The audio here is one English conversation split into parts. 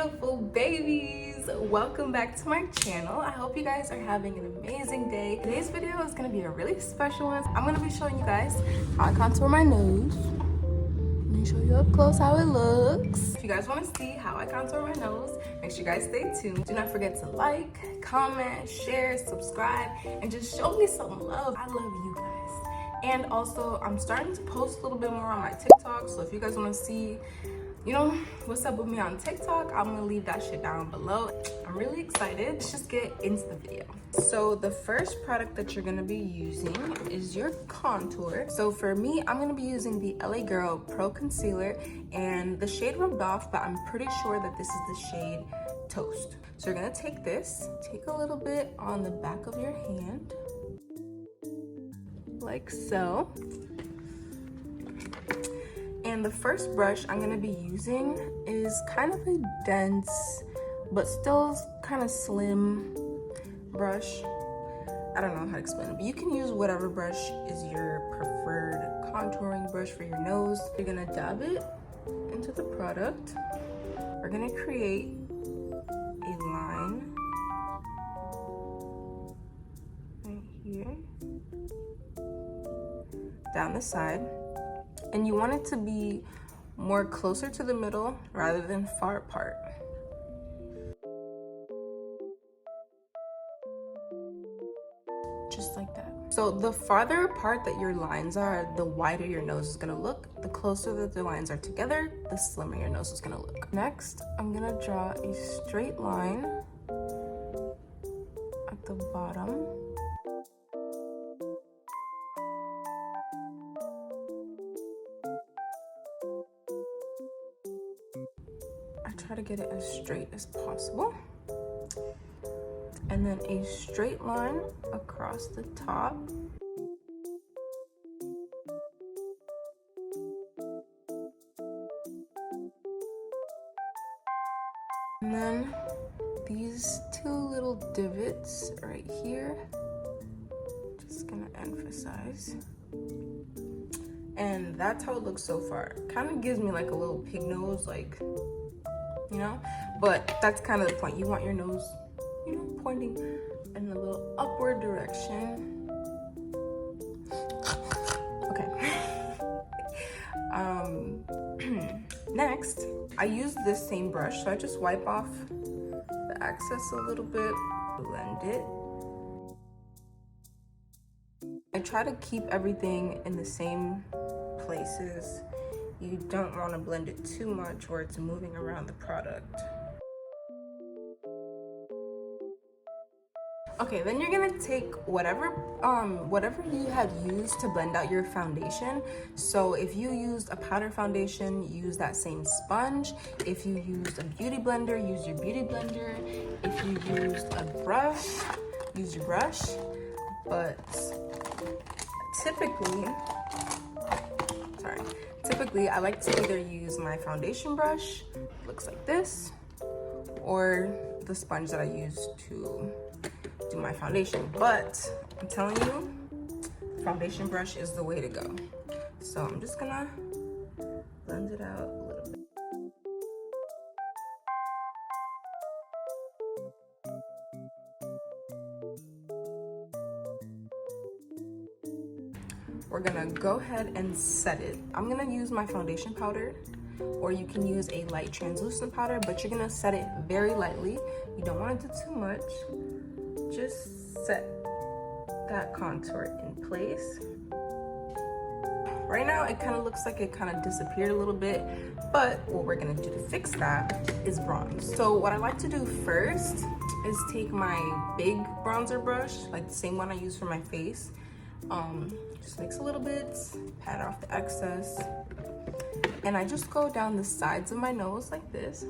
beautiful babies, welcome back to my channel. I hope you guys are having an amazing day. Today's video is going to be a really special one. I'm going to be showing you guys how I contour my nose. Let me show you up close how it looks. If you guys want to see how I contour my nose, make sure you guys stay tuned. Do not forget to like, comment, share, subscribe, and just show me some love. I love you guys. And also, I'm starting to post a little bit more on my TikTok, so if you guys want to see, you know, what's up with me on TikTok, I'm gonna leave that shit down below. I'm really excited. Let's just get into the video. So the first product that you're gonna be using is your contour. So for me, I'm gonna be using the LA Girl Pro Concealer, and the shade rubbed off, but I'm pretty sure that this is the shade Toast. So you're gonna take this, take a little bit on the back of your hand, like so. And the first brush I'm gonna be using is kind of a dense, but still kind of slim brush. I don't know how to explain it, but you can use whatever brush is your preferred contouring brush for your nose. You're gonna dab it into the product. We're gonna create a line right here, down the side. And you want it to be more closer to the middle rather than far apart. Just like that. So the farther apart that your lines are, the wider your nose is gonna look. The closer that the lines are together, the slimmer your nose is gonna look. Next, I'm gonna draw a straight line at the bottom. Try to get it as straight as possible, and then a straight line across the top, and then these two little divots right here, just gonna emphasize. And that's how it looks so far. Kind of gives me like a little pig nose, like, you know, but that's kind of the point. You want your nose, you know, pointing in a little upward direction. Okay. Next, I use this same brush, so I just wipe off the excess a little bit, blend it. I try to keep everything in the same places. You don't want to blend it too much or it's moving around the product. Okay, then you're gonna take whatever you had used to blend out your foundation. So if you used a powder foundation, use that same sponge. If you used a beauty blender, use your beauty blender. If you used a brush, use your brush. But typically I like to either use my foundation brush, looks like this, or the sponge that I use to do my foundation. But I'm telling you, foundation brush is the way to go. So I'm just gonna blend it out a little bit. We're gonna go ahead and set it. I'm gonna use my foundation powder, or you can use a light translucent powder, but you're gonna set it very lightly. You don't want to do too much. Just set that contour in place. Right now, it kind of looks like it kind of disappeared a little bit, but what we're gonna do to fix that is bronze. So what I like to do first is take my big bronzer brush, like the same one I use for my face. Just mix a little bit, pat off the excess, and I just go down the sides of my nose like this.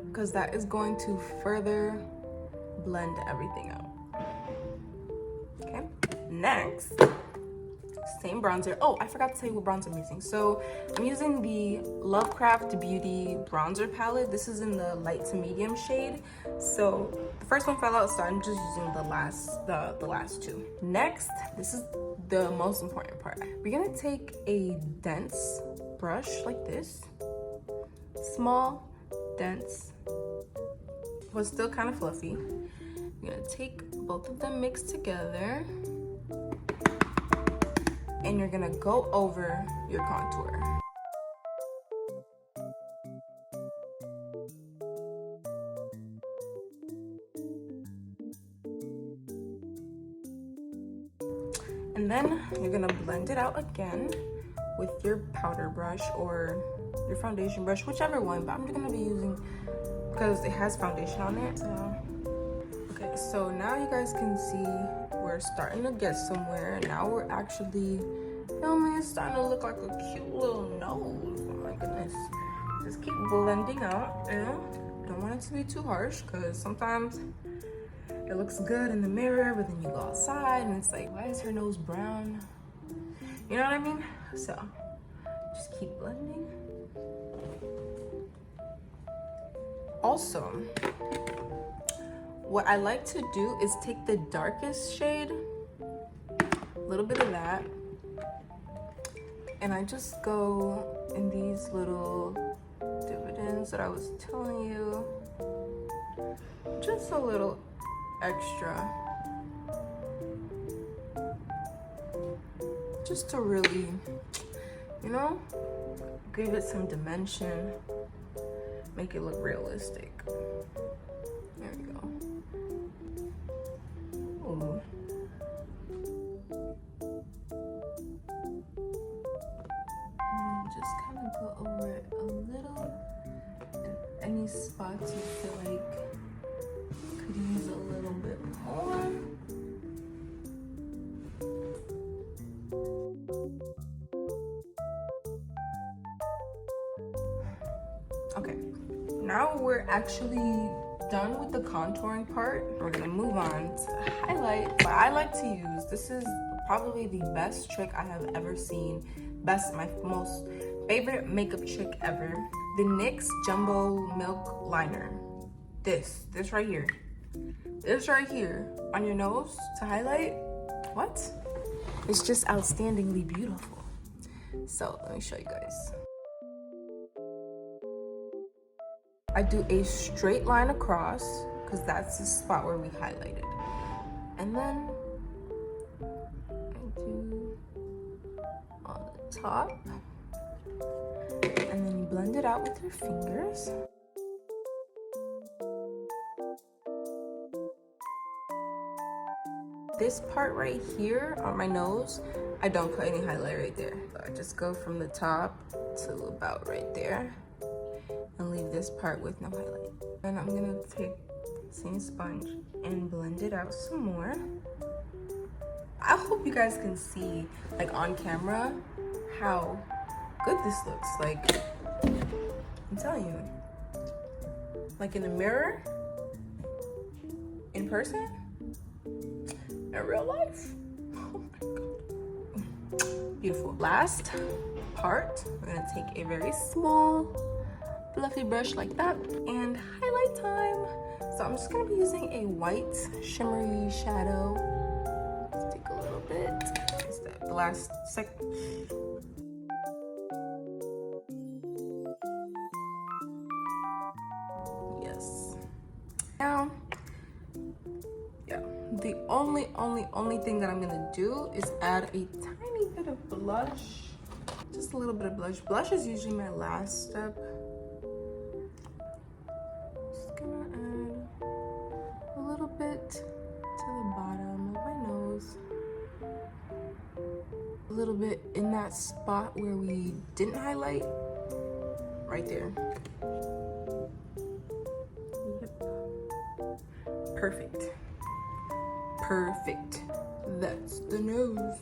Because that is going to further blend everything out. Okay, next, same bronzer. Oh, I forgot to tell you what bronzer I'm using. So I'm using the Lovecraft Beauty bronzer palette. This is in the light to medium shade. So the first one fell out, so I'm just using the last two. Next, this is the most important part. We're gonna take a dense brush like this, small, dense, but still kind of fluffy. You're gonna take both of them mixed together, and you're gonna go over your contour. And then you're gonna blend it out again with your powder brush or your foundation brush, whichever one, but I'm just gonna be using, because it has foundation on it. Okay, so now you guys can see we're starting to get somewhere. Now we're actually, it's starting to look like a cute little nose. Oh my goodness. Just keep blending out, don't want it to be too harsh, because sometimes it looks good in the mirror, but then you go outside and it's like, why is her nose brown? You know what I mean? So just keep blending. Also, what I like to do is take the darkest shade, a little bit of that, and I just go in these little dividends that I was telling you, just a little extra, just to really, give it some dimension, make it look realistic. There we go. Ooh. And just kind of go over it a little, and any spots you feel like could use a little bit more. Okay, now we're actually done with the contouring part. We're gonna move on to highlight. But I like to use, this is probably the best trick I have ever seen. My most favorite makeup trick ever. The NYX Jumbo Milk Liner. This right here. This right here on your nose to highlight. What? It's just outstandingly beautiful. So let me show you guys. I do a straight line across, because that's the spot where we highlighted. And then I do on the top. And then you blend it out with your fingers. This part right here on my nose, I don't put any highlight right there. So I just go from the top to about right there and leave this part with no highlight. And I'm gonna take the same sponge and blend it out some more. I hope you guys can see, like on camera, how good this looks. Like, I'm telling you, like in the mirror, in person, in real life. Oh my God. Beautiful. Last part, we're gonna take a very small, fluffy brush like that and highlight time. So I'm just gonna be using a white shimmery shadow. Let's take a little bit. It's the last second. Yes. Now, yeah, the only thing that I'm gonna do is add a tiny bit of blush. Just a little bit of blush. Blush is usually my last step. Just gonna add a little bit to the bottom of my nose. A little bit in that spot where we didn't highlight. Right there. Yep. Perfect. Perfect. That's the nose.